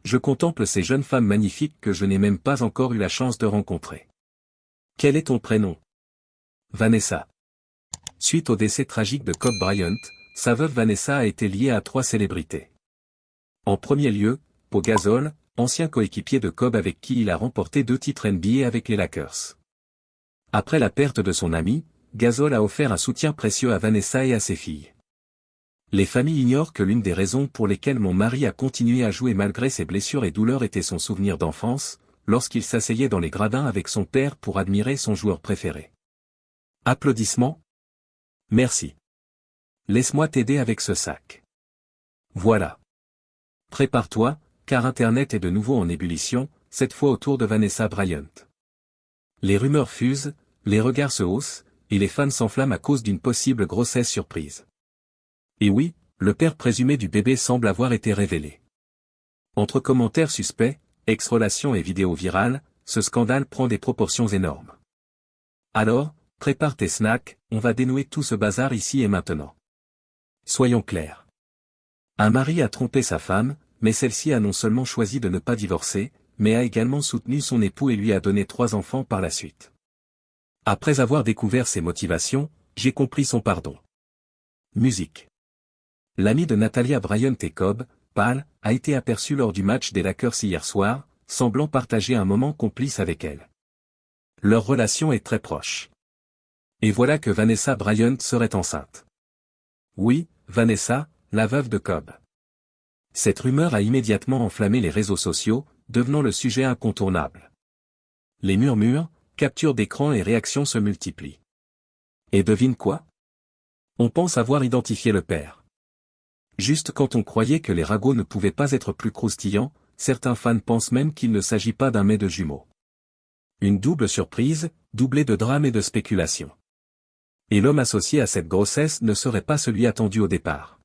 Je contemple ces jeunes femmes magnifiques que je n'ai même pas encore eu la chance de rencontrer. Quel est ton prénom? Vanessa. Suite au décès tragique de Kobe Bryant, sa veuve Vanessa a été liée à 3 célébrités. En premier lieu, Pau Gasol, ancien coéquipier de Kobe avec qui il a remporté 2 titres NBA avec les Lakers. Après la perte de son ami, Gasol a offert un soutien précieux à Vanessa et à ses filles. Les familles ignorent que l'une des raisons pour lesquelles mon mari a continué à jouer malgré ses blessures et douleurs était son souvenir d'enfance, lorsqu'il s'asseyait dans les gradins avec son père pour admirer son joueur préféré. Applaudissements. Merci. Laisse-moi t'aider avec ce sac. Voilà. Prépare-toi, car Internet est de nouveau en ébullition, cette fois autour de Vanessa Bryant. Les rumeurs fusent, les regards se haussent, et les fans s'enflamment à cause d'une possible grossesse surprise. Et oui, le père présumé du bébé semble avoir été révélé. Entre commentaires suspects, ex-relations et vidéos virales, ce scandale prend des proportions énormes. Alors, prépare tes snacks, on va dénouer tout ce bazar ici et maintenant. Soyons clairs. Un mari a trompé sa femme, mais celle-ci a non seulement choisi de ne pas divorcer, mais a également soutenu son époux et lui a donné 3 enfants par la suite. Après avoir découvert ses motivations, j'ai compris son pardon. Musique. L'ami de Natalia Bryant et Kobe, Pal, a été aperçu lors du match des Lakers hier soir, semblant partager un moment complice avec elle. Leur relation est très proche. Et voilà que Vanessa Bryant serait enceinte. Oui, Vanessa, la veuve de Kobe. Cette rumeur a immédiatement enflammé les réseaux sociaux, devenant le sujet incontournable. Les murmures, captures d'écran et réactions se multiplient. Et devine quoi? On pense avoir identifié le père. Juste quand on croyait que les ragots ne pouvaient pas être plus croustillants, certains fans pensent même qu'il ne s'agit pas d'un mets de jumeaux. Une double surprise, doublée de drame et de spéculation. Et l'homme associé à cette grossesse ne serait pas celui attendu au départ.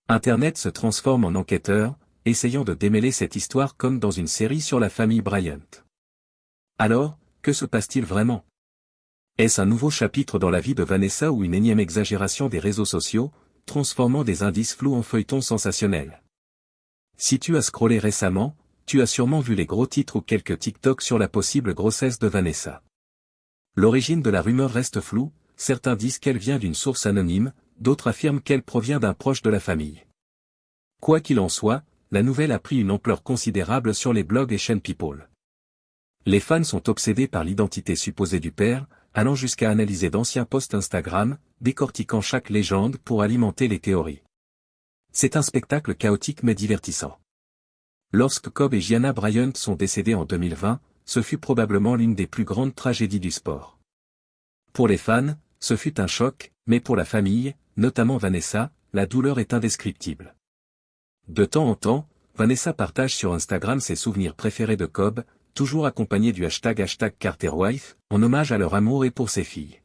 Internet se transforme en enquêteur, essayant de démêler cette histoire comme dans une série sur la famille Bryant. Alors, que se passe-t-il vraiment? Est-ce un nouveau chapitre dans la vie de Vanessa ou une énième exagération des réseaux sociaux, transformant des indices flous en feuilletons sensationnels? Si tu as scrollé récemment, tu as sûrement vu les gros titres ou quelques TikTok sur la possible grossesse de Vanessa. L'origine de la rumeur reste floue, certains disent qu'elle vient d'une source anonyme, d'autres affirment qu'elle provient d'un proche de la famille. Quoi qu'il en soit, la nouvelle a pris une ampleur considérable sur les blogs et chaînes People. Les fans sont obsédés par l'identité supposée du père, allant jusqu'à analyser d'anciens posts Instagram, décortiquant chaque légende pour alimenter les théories. C'est un spectacle chaotique mais divertissant. Lorsque Kobe et Gianna Bryant sont décédés en 2020, ce fut probablement l'une des plus grandes tragédies du sport. Pour les fans, ce fut un choc, mais pour la famille, notamment Vanessa, la douleur est indescriptible. De temps en temps, Vanessa partage sur Instagram ses souvenirs préférés de Kobe, toujours accompagné du hashtag #CarterWife, en hommage à leur amour et pour ses filles.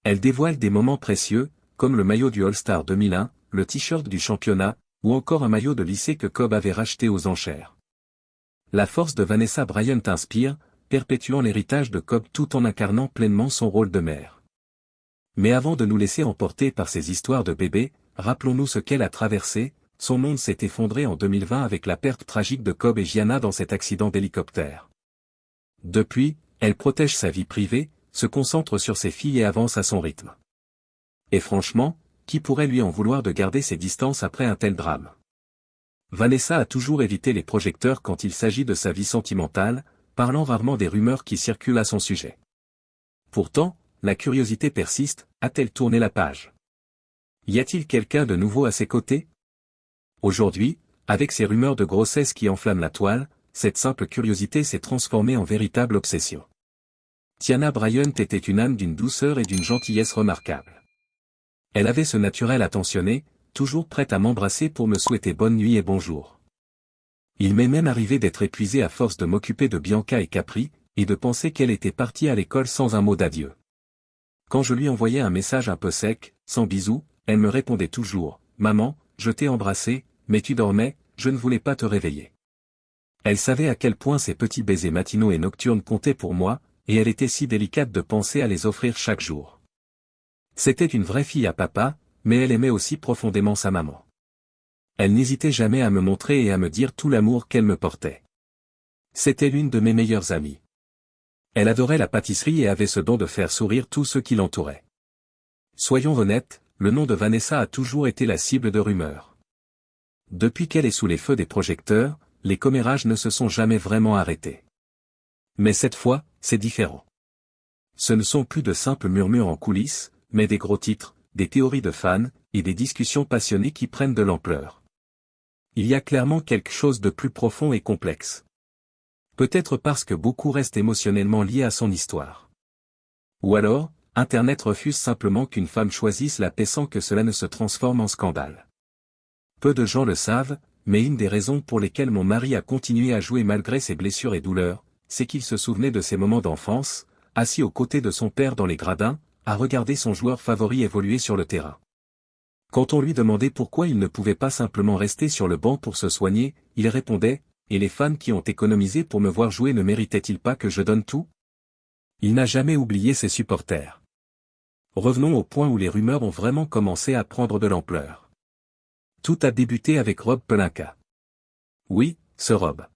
Elle dévoile des moments précieux, comme le maillot du All-Star 2001, le t-shirt du championnat, ou encore un maillot de lycée que Kobe avait racheté aux enchères. La force de Vanessa Bryant inspire, perpétuant l'héritage de Kobe tout en incarnant pleinement son rôle de mère. Mais avant de nous laisser emporter par ces histoires de bébés, rappelons-nous ce qu'elle a traversé. Son monde s'est effondré en 2020 avec la perte tragique de Kobe et Gianna dans cet accident d'hélicoptère. Depuis, elle protège sa vie privée, se concentre sur ses filles et avance à son rythme. Et franchement, qui pourrait lui en vouloir de garder ses distances après un tel drame? Vanessa a toujours évité les projecteurs quand il s'agit de sa vie sentimentale, parlant rarement des rumeurs qui circulent à son sujet. Pourtant, la curiosité persiste, a-t-elle tourné la page? Y a-t-il quelqu'un de nouveau à ses côtés? Aujourd'hui, avec ces rumeurs de grossesse qui enflamment la toile, cette simple curiosité s'est transformée en véritable obsession. Tiana Bryant était une âme d'une douceur et d'une gentillesse remarquables. Elle avait ce naturel attentionné, toujours prête à m'embrasser pour me souhaiter bonne nuit et bonjour. Il m'est même arrivé d'être épuisé à force de m'occuper de Bianca et Capri, et de penser qu'elle était partie à l'école sans un mot d'adieu. Quand je lui envoyais un message un peu sec, sans bisous, elle me répondait toujours « Maman, je t'ai embrassé, mais tu dormais, je ne voulais pas te réveiller. » Elle savait à quel point ces petits baisers matinaux et nocturnes comptaient pour moi, et elle était si délicate de penser à les offrir chaque jour. C'était une vraie fille à papa, mais elle aimait aussi profondément sa maman. Elle n'hésitait jamais à me montrer et à me dire tout l'amour qu'elle me portait. C'était l'une de mes meilleures amies. Elle adorait la pâtisserie et avait ce don de faire sourire tous ceux qui l'entouraient. Soyons honnêtes, le nom de Vanessa a toujours été la cible de rumeurs. Depuis qu'elle est sous les feux des projecteurs, les commérages ne se sont jamais vraiment arrêtés. Mais cette fois, c'est différent. Ce ne sont plus de simples murmures en coulisses, mais des gros titres, des théories de fans, et des discussions passionnées qui prennent de l'ampleur. Il y a clairement quelque chose de plus profond et complexe. Peut-être parce que beaucoup restent émotionnellement liés à son histoire. Ou alors, Internet refuse simplement qu'une femme choisisse la paix sans que cela ne se transforme en scandale. Peu de gens le savent, mais une des raisons pour lesquelles mon mari a continué à jouer malgré ses blessures et douleurs, c'est qu'il se souvenait de ses moments d'enfance, assis aux côtés de son père dans les gradins, à regarder son joueur favori évoluer sur le terrain. Quand on lui demandait pourquoi il ne pouvait pas simplement rester sur le banc pour se soigner, il répondait « Et les fans qui ont économisé pour me voir jouer ne méritaient-ils pas que je donne tout ?» Il n'a jamais oublié ses supporters. Revenons au point où les rumeurs ont vraiment commencé à prendre de l'ampleur. Tout a débuté avec Rob Pelinka. Oui, ce Rob.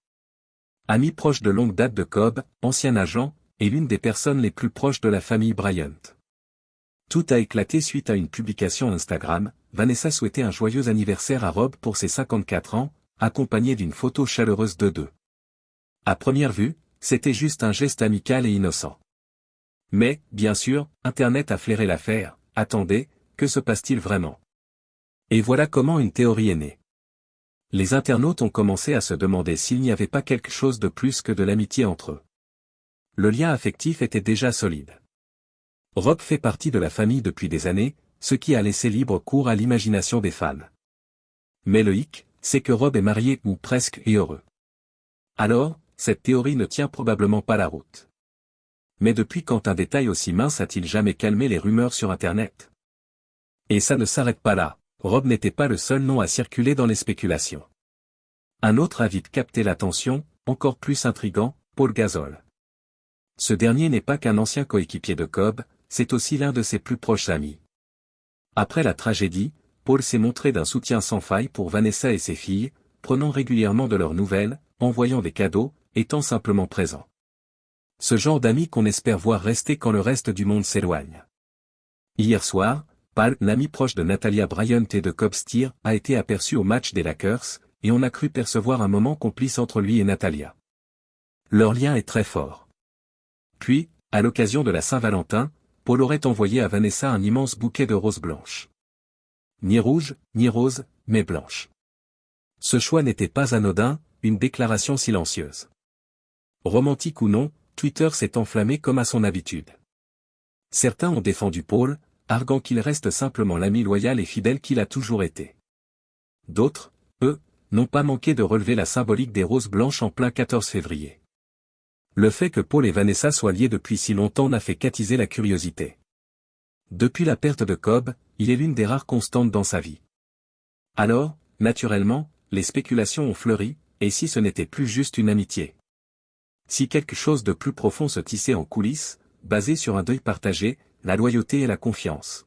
Ami proche de longue date de Cobb, ancien agent, et l'une des personnes les plus proches de la famille Bryant. Tout a éclaté suite à une publication Instagram. Vanessa souhaitait un joyeux anniversaire à Rob pour ses 54 ans, accompagné d'une photo chaleureuse de deux. À première vue, c'était juste un geste amical et innocent. Mais, bien sûr, Internet a flairé l'affaire. Attendez, que se passe-t-il vraiment? Et voilà comment une théorie est née. Les internautes ont commencé à se demander s'il n'y avait pas quelque chose de plus que de l'amitié entre eux. Le lien affectif était déjà solide. Rob fait partie de la famille depuis des années, ce qui a laissé libre cours à l'imagination des fans. Mais le hic, c'est que Rob est marié ou presque et heureux. Alors, cette théorie ne tient probablement pas la route. Mais depuis quand un détail aussi mince a-t-il jamais calmé les rumeurs sur Internet? Et ça ne s'arrête pas là, Rob n'était pas le seul nom à circuler dans les spéculations. Un autre a vite capté l'attention, encore plus intrigant, Paul Gasol. Ce dernier n'est pas qu'un ancien coéquipier de Cobb, c'est aussi l'un de ses plus proches amis. Après la tragédie, Paul s'est montré d'un soutien sans faille pour Vanessa et ses filles, prenant régulièrement de leurs nouvelles, envoyant des cadeaux, étant simplement présent. Ce genre d'amis qu'on espère voir rester quand le reste du monde s'éloigne. Hier soir, Paul, l'ami proche de Natalia Bryant et de Cobb Steer, a été aperçu au match des Lakers, et on a cru percevoir un moment complice entre lui et Natalia. Leur lien est très fort. Puis, à l'occasion de la Saint-Valentin, Paul aurait envoyé à Vanessa un immense bouquet de roses blanches. Ni rouges, ni roses, mais blanches. Ce choix n'était pas anodin, une déclaration silencieuse. Romantique ou non, Twitter s'est enflammé comme à son habitude. Certains ont défendu Paul, arguant qu'il reste simplement l'ami loyal et fidèle qu'il a toujours été. D'autres, eux, n'ont pas manqué de relever la symbolique des roses blanches en plein 14 février. Le fait que Paul et Vanessa soient liés depuis si longtemps n'a fait qu'attiser la curiosité. Depuis la perte de Cobb, il est l'une des rares constantes dans sa vie. Alors, naturellement, les spéculations ont fleuri, et si ce n'était plus juste une amitié? Si quelque chose de plus profond se tissait en coulisses, basé sur un deuil partagé, la loyauté et la confiance.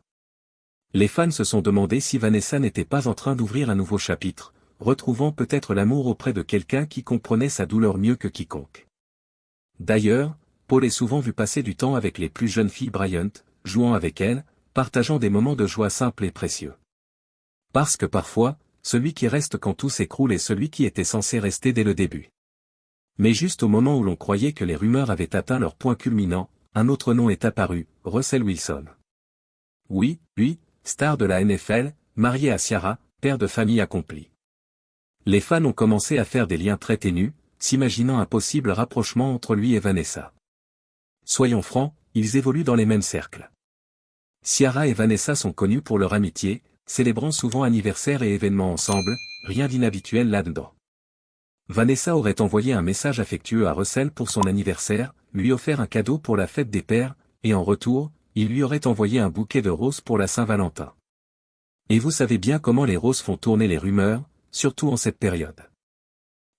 Les fans se sont demandé si Vanessa n'était pas en train d'ouvrir un nouveau chapitre, retrouvant peut-être l'amour auprès de quelqu'un qui comprenait sa douleur mieux que quiconque. D'ailleurs, Paul est souvent vu passer du temps avec les plus jeunes filles Bryant, jouant avec elles, partageant des moments de joie simples et précieux. Parce que parfois, celui qui reste quand tout s'écroule est celui qui était censé rester dès le début. Mais juste au moment où l'on croyait que les rumeurs avaient atteint leur point culminant, un autre nom est apparu, Russell Wilson. Oui, lui, star de la NFL, marié à Ciara, père de famille accompli. Les fans ont commencé à faire des liens très ténus, s'imaginant un possible rapprochement entre lui et Vanessa. Soyons francs, ils évoluent dans les mêmes cercles. Ciara et Vanessa sont connus pour leur amitié, célébrant souvent anniversaires et événements ensemble, rien d'inhabituel là-dedans. Vanessa aurait envoyé un message affectueux à Russell pour son anniversaire, lui offert un cadeau pour la fête des pères, et en retour, il lui aurait envoyé un bouquet de roses pour la Saint-Valentin. Et vous savez bien comment les roses font tourner les rumeurs, surtout en cette période.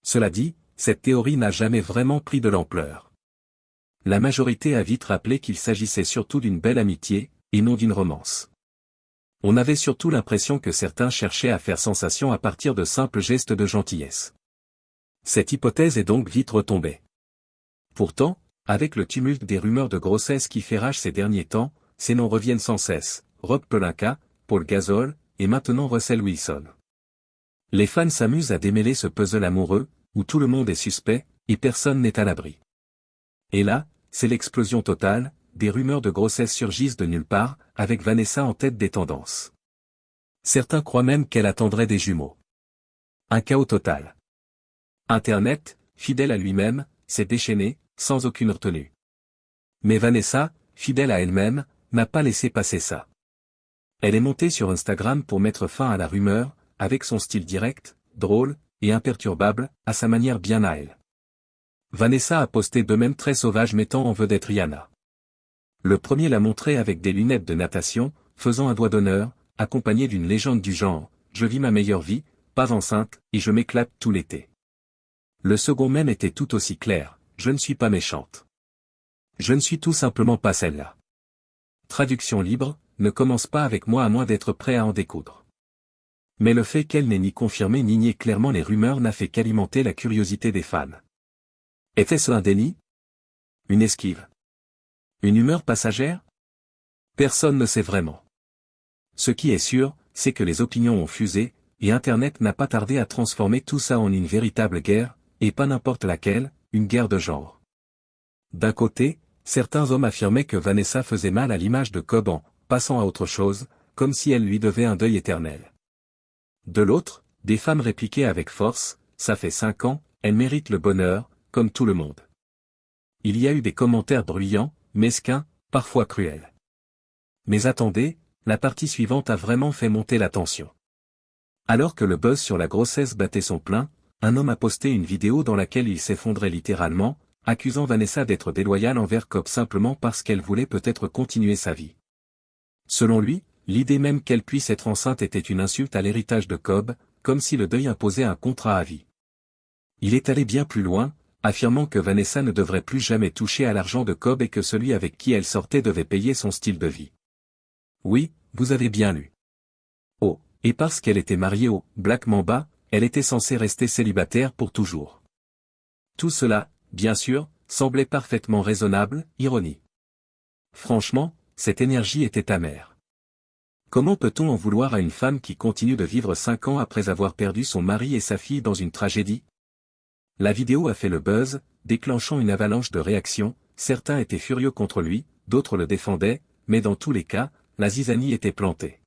Cela dit, cette théorie n'a jamais vraiment pris de l'ampleur. La majorité a vite rappelé qu'il s'agissait surtout d'une belle amitié, et non d'une romance. On avait surtout l'impression que certains cherchaient à faire sensation à partir de simples gestes de gentillesse. Cette hypothèse est donc vite retombée. Pourtant, avec le tumulte des rumeurs de grossesse qui fait rage ces derniers temps, ces noms reviennent sans cesse, Rob Pelinka, Paul Gasol, et maintenant Russell Wilson. Les fans s'amusent à démêler ce puzzle amoureux, où tout le monde est suspect, et personne n'est à l'abri. Et là, c'est l'explosion totale, des rumeurs de grossesse surgissent de nulle part, avec Vanessa en tête des tendances. Certains croient même qu'elle attendrait des jumeaux. Un chaos total. Internet, fidèle à lui-même, s'est déchaîné, sans aucune retenue. Mais Vanessa, fidèle à elle-même, n'a pas laissé passer ça. Elle est montée sur Instagram pour mettre fin à la rumeur, avec son style direct, drôle, et imperturbable, à sa manière bien à elle. Vanessa a posté deux mèmes très sauvages mettant en vedette Rihanna. Le premier l'a montré avec des lunettes de natation, faisant un doigt d'honneur, accompagné d'une légende du genre « Je vis ma meilleure vie, pas enceinte, et je m'éclate tout l'été ». Le second mème était tout aussi clair « Je ne suis pas méchante. Je ne suis tout simplement pas celle-là. » Traduction libre, ne commence pas avec moi à moins d'être prêt à en découdre. Mais le fait qu'elle n'ait ni confirmé ni nié clairement les rumeurs n'a fait qu'alimenter la curiosité des fans. Était-ce un déni? Une esquive? Une humeur passagère? Personne ne sait vraiment. Ce qui est sûr, c'est que les opinions ont fusé, et Internet n'a pas tardé à transformer tout ça en une véritable guerre, et pas n'importe laquelle, une guerre de genre. D'un côté, certains hommes affirmaient que Vanessa faisait mal à l'image de Cobb en passant à autre chose, comme si elle lui devait un deuil éternel. De l'autre, des femmes répliquaient avec force, ça fait 5 ans, elle mérite le bonheur, comme tout le monde. Il y a eu des commentaires bruyants, mesquins, parfois cruels. Mais attendez, la partie suivante a vraiment fait monter la tension. Alors que le buzz sur la grossesse battait son plein, un homme a posté une vidéo dans laquelle il s'effondrait littéralement, accusant Vanessa d'être déloyale envers Cobb simplement parce qu'elle voulait peut-être continuer sa vie. Selon lui, l'idée même qu'elle puisse être enceinte était une insulte à l'héritage de Cobb, comme si le deuil imposait un contrat à vie. Il est allé bien plus loin, affirmant que Vanessa ne devrait plus jamais toucher à l'argent de Cobb et que celui avec qui elle sortait devait payer son style de vie. Oui, vous avez bien lu. Oh, et parce qu'elle était mariée au Black Mamba, elle était censée rester célibataire pour toujours. Tout cela, bien sûr, semblait parfaitement raisonnable, ironie. Franchement, cette énergie était amère. Comment peut-on en vouloir à une femme qui continue de vivre 5 ans après avoir perdu son mari et sa fille dans une tragédie? La vidéo a fait le buzz, déclenchant une avalanche de réactions, certains étaient furieux contre lui, d'autres le défendaient, mais dans tous les cas, la zizanie était plantée.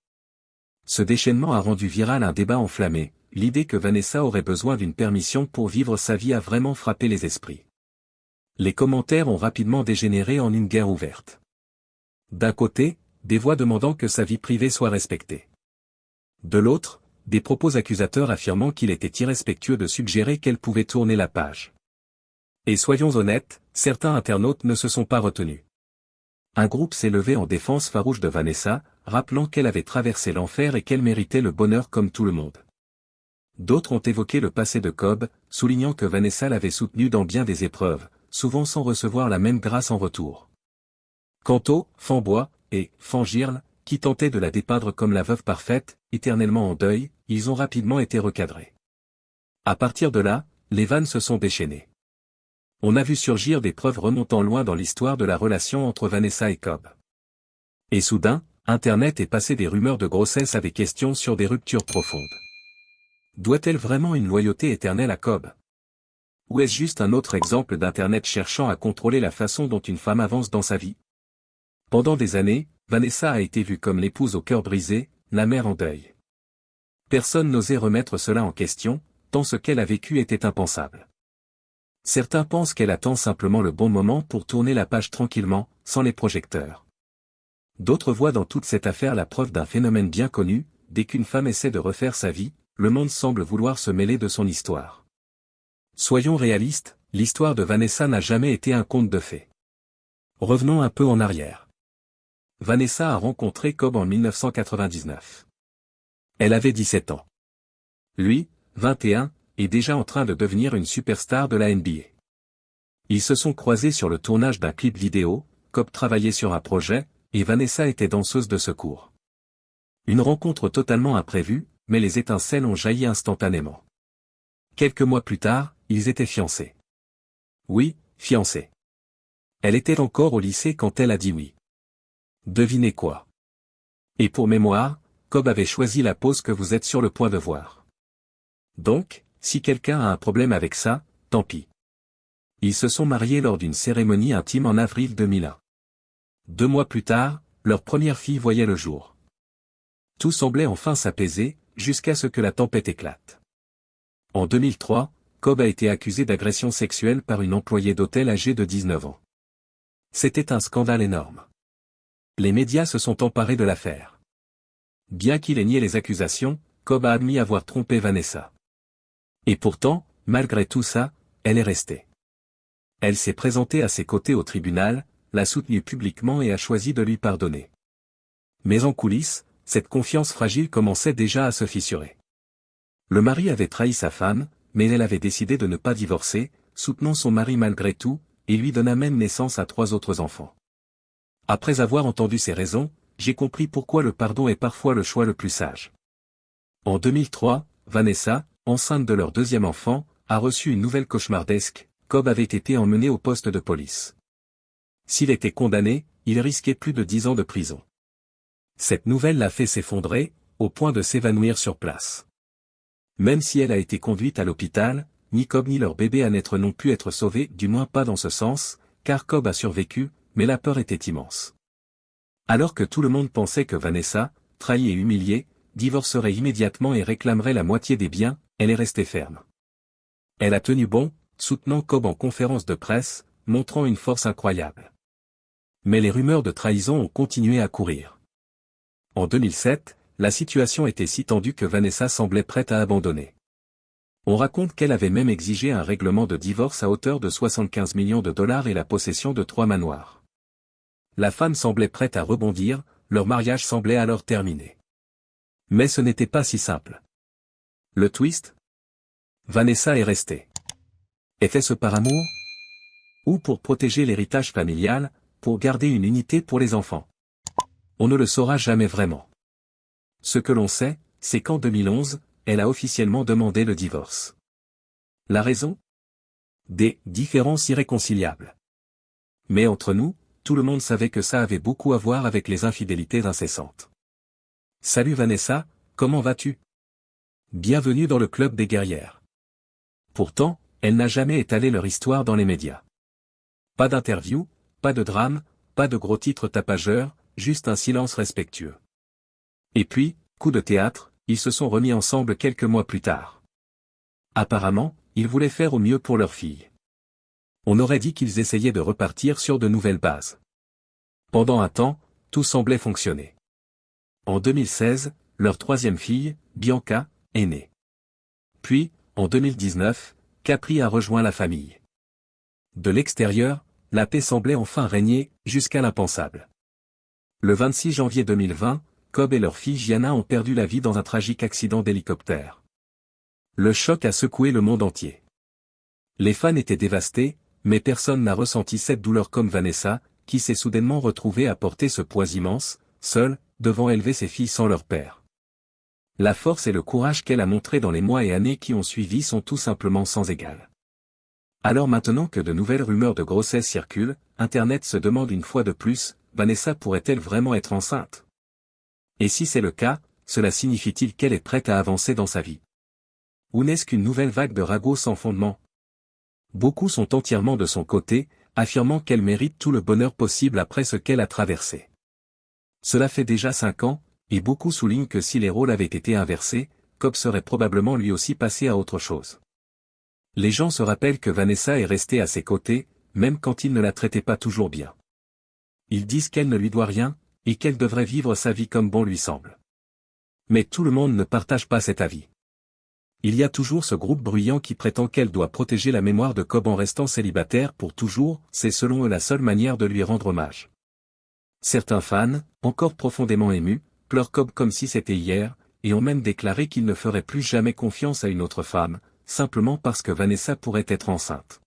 Ce déchaînement a rendu viral un débat enflammé, l'idée que Vanessa aurait besoin d'une permission pour vivre sa vie a vraiment frappé les esprits. Les commentaires ont rapidement dégénéré en une guerre ouverte. D'un côté, des voix demandant que sa vie privée soit respectée. De l'autre, des propos accusateurs affirmant qu'il était irrespectueux de suggérer qu'elle pouvait tourner la page. Et soyons honnêtes, certains internautes ne se sont pas retenus. Un groupe s'est levé en défense farouche de Vanessa, rappelant qu'elle avait traversé l'enfer et qu'elle méritait le bonheur comme tout le monde. D'autres ont évoqué le passé de Cobb, soulignant que Vanessa l'avait soutenu dans bien des épreuves, souvent sans recevoir la même grâce en retour. Quant aux Fanbois et Fangirl, qui tentaient de la dépeindre comme la veuve parfaite, éternellement en deuil, ils ont rapidement été recadrés. À partir de là, les vannes se sont déchaînées. On a vu surgir des preuves remontant loin dans l'histoire de la relation entre Vanessa et Cobb. Et soudain, Internet est passé des rumeurs de grossesse à des questions sur des ruptures profondes. Doit-elle vraiment une loyauté éternelle à Cobb? Ou est-ce juste un autre exemple d'Internet cherchant à contrôler la façon dont une femme avance dans sa vie? Pendant des années, Vanessa a été vue comme l'épouse au cœur brisé, la mère en deuil. Personne n'osait remettre cela en question, tant ce qu'elle a vécu était impensable. Certains pensent qu'elle attend simplement le bon moment pour tourner la page tranquillement, sans les projecteurs. D'autres voient dans toute cette affaire la preuve d'un phénomène bien connu, dès qu'une femme essaie de refaire sa vie, le monde semble vouloir se mêler de son histoire. Soyons réalistes, l'histoire de Vanessa n'a jamais été un conte de fées. Revenons un peu en arrière. Vanessa a rencontré Cobb en 1999. Elle avait 17 ans. Lui, 21, est déjà en train de devenir une superstar de la NBA. Ils se sont croisés sur le tournage d'un clip vidéo, Cobb travaillait sur un projet, et Vanessa était danseuse de secours. Une rencontre totalement imprévue, mais les étincelles ont jailli instantanément. Quelques mois plus tard, ils étaient fiancés. Oui, fiancés. Elle était encore au lycée quand elle a dit oui. Devinez quoi? Et pour mémoire, Cobb avait choisi la pose que vous êtes sur le point de voir. Donc, si quelqu'un a un problème avec ça, tant pis. Ils se sont mariés lors d'une cérémonie intime en avril 2001. 2 mois plus tard, leur première fille voyait le jour. Tout semblait enfin s'apaiser, jusqu'à ce que la tempête éclate. En 2003, Cobb a été accusé d'agression sexuelle par une employée d'hôtel âgée de 19 ans. C'était un scandale énorme. Les médias se sont emparés de l'affaire. Bien qu'il ait nié les accusations, Cobb a admis avoir trompé Vanessa. Et pourtant, malgré tout ça, elle est restée. Elle s'est présentée à ses côtés au tribunal, l'a soutenu publiquement et a choisi de lui pardonner. Mais en coulisses, cette confiance fragile commençait déjà à se fissurer. Le mari avait trahi sa femme, mais elle avait décidé de ne pas divorcer, soutenant son mari malgré tout, et lui donna même naissance à 3 autres enfants. Après avoir entendu ces raisons, j'ai compris pourquoi le pardon est parfois le choix le plus sage. En 2003, Vanessa, enceinte de leur 2e enfant, a reçu une nouvelle cauchemardesque. Cobb avait été emmené au poste de police. S'il était condamné, il risquait plus de 10 ans de prison. Cette nouvelle l'a fait s'effondrer, au point de s'évanouir sur place. Même si elle a été conduite à l'hôpital, ni Cobb ni leur bébé à naître n'ont pu être sauvés, du moins pas dans ce sens, car Cobb a survécu, mais la peur était immense. Alors que tout le monde pensait que Vanessa, trahie et humiliée, divorcerait immédiatement et réclamerait la moitié des biens, elle est restée ferme. Elle a tenu bon, soutenant Cobb en conférence de presse, montrant une force incroyable. Mais les rumeurs de trahison ont continué à courir. En 2007, la situation était si tendue que Vanessa semblait prête à abandonner. On raconte qu'elle avait même exigé un règlement de divorce à hauteur de 75 millions de dollars et la possession de 3 manoirs. La femme semblait prête à rebondir, leur mariage semblait alors terminé. Mais ce n'était pas si simple. Le twist? Vanessa est restée. Était-ce par amour? Ou pour protéger l'héritage familial, pour garder une unité pour les enfants? On ne le saura jamais vraiment. Ce que l'on sait, c'est qu'en 2011, elle a officiellement demandé le divorce. La raison? Des différences irréconciliables. Mais entre nous, tout le monde savait que ça avait beaucoup à voir avec les infidélités incessantes. Salut Vanessa, comment vas-tu? Bienvenue dans le club des guerrières. Pourtant, elle n'a jamais étalé leur histoire dans les médias. Pas d'interview, pas de drame, pas de gros titres tapageurs, juste un silence respectueux. Et puis, coup de théâtre, ils se sont remis ensemble quelques mois plus tard. Apparemment, ils voulaient faire au mieux pour leur fille. On aurait dit qu'ils essayaient de repartir sur de nouvelles bases. Pendant un temps, tout semblait fonctionner. En 2016, leur 3e fille, Bianca, est née. Puis, en 2019, Capri a rejoint la famille. De l'extérieur, la paix semblait enfin régner, jusqu'à l'impensable. Le 26 janvier 2020, Cobb et leur fille Gianna ont perdu la vie dans un tragique accident d'hélicoptère. Le choc a secoué le monde entier. Les fans étaient dévastés, mais personne n'a ressenti cette douleur comme Vanessa, qui s'est soudainement retrouvée à porter ce poids immense, seule, devant élever ses filles sans leur père. La force et le courage qu'elle a montré dans les mois et années qui ont suivi sont tout simplement sans égal. Alors maintenant que de nouvelles rumeurs de grossesse circulent, Internet se demande une fois de plus, Vanessa pourrait-elle vraiment être enceinte? Et si c'est le cas, cela signifie-t-il qu'elle est prête à avancer dans sa vie? Ou n'est-ce qu'une nouvelle vague de ragots sans fondement? Beaucoup sont entièrement de son côté, affirmant qu'elle mérite tout le bonheur possible après ce qu'elle a traversé. Cela fait déjà 5 ans, et beaucoup soulignent que si les rôles avaient été inversés, Cobb serait probablement lui aussi passé à autre chose. Les gens se rappellent que Vanessa est restée à ses côtés, même quand il ne la traitait pas toujours bien. Ils disent qu'elle ne lui doit rien, et qu'elle devrait vivre sa vie comme bon lui semble. Mais tout le monde ne partage pas cet avis. Il y a toujours ce groupe bruyant qui prétend qu'elle doit protéger la mémoire de Cobb en restant célibataire pour toujours, c'est selon eux la seule manière de lui rendre hommage. Certains fans, encore profondément émus, pleurent Cobb comme si c'était hier, et ont même déclaré qu'ils ne feraient plus jamais confiance à une autre femme, simplement parce que Vanessa pourrait être enceinte.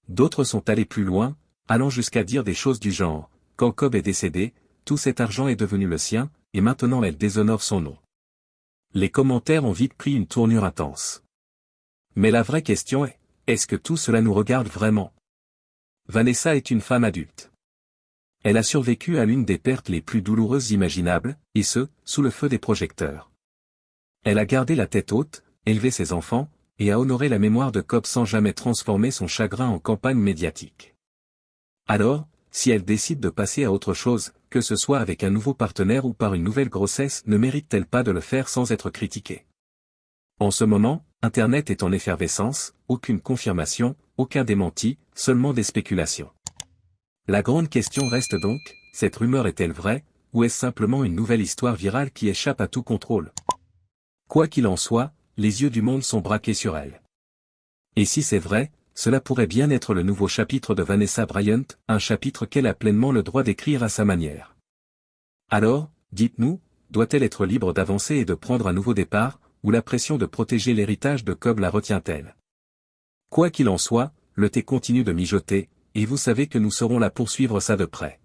D'autres sont allés plus loin, allant jusqu'à dire des choses du genre, quand Cobb est décédé, tout cet argent est devenu le sien, et maintenant elle déshonore son nom. Les commentaires ont vite pris une tournure intense. Mais la vraie question est, est-ce que tout cela nous regarde vraiment? Vanessa est une femme adulte. Elle a survécu à l'une des pertes les plus douloureuses imaginables, et ce, sous le feu des projecteurs. Elle a gardé la tête haute, élevé ses enfants, et a honoré la mémoire de Cobb sans jamais transformer son chagrin en campagne médiatique. Alors, si elle décide de passer à autre chose, que ce soit avec un nouveau partenaire ou par une nouvelle grossesse, ne mérite-t-elle pas de le faire sans être critiquée? En ce moment, Internet est en effervescence, aucune confirmation, aucun démenti, seulement des spéculations. La grande question reste donc, cette rumeur est-elle vraie, ou est-ce simplement une nouvelle histoire virale qui échappe à tout contrôle? Quoi qu'il en soit, les yeux du monde sont braqués sur elle. Et si c'est vrai, cela pourrait bien être le nouveau chapitre de Vanessa Bryant, un chapitre qu'elle a pleinement le droit d'écrire à sa manière. Alors, dites-nous, doit-elle être libre d'avancer et de prendre un nouveau départ, ou la pression de protéger l'héritage de Cobb la retient-elle? Quoi qu'il en soit, le thé continue de mijoter, et vous savez que nous saurons la poursuivre ça de près.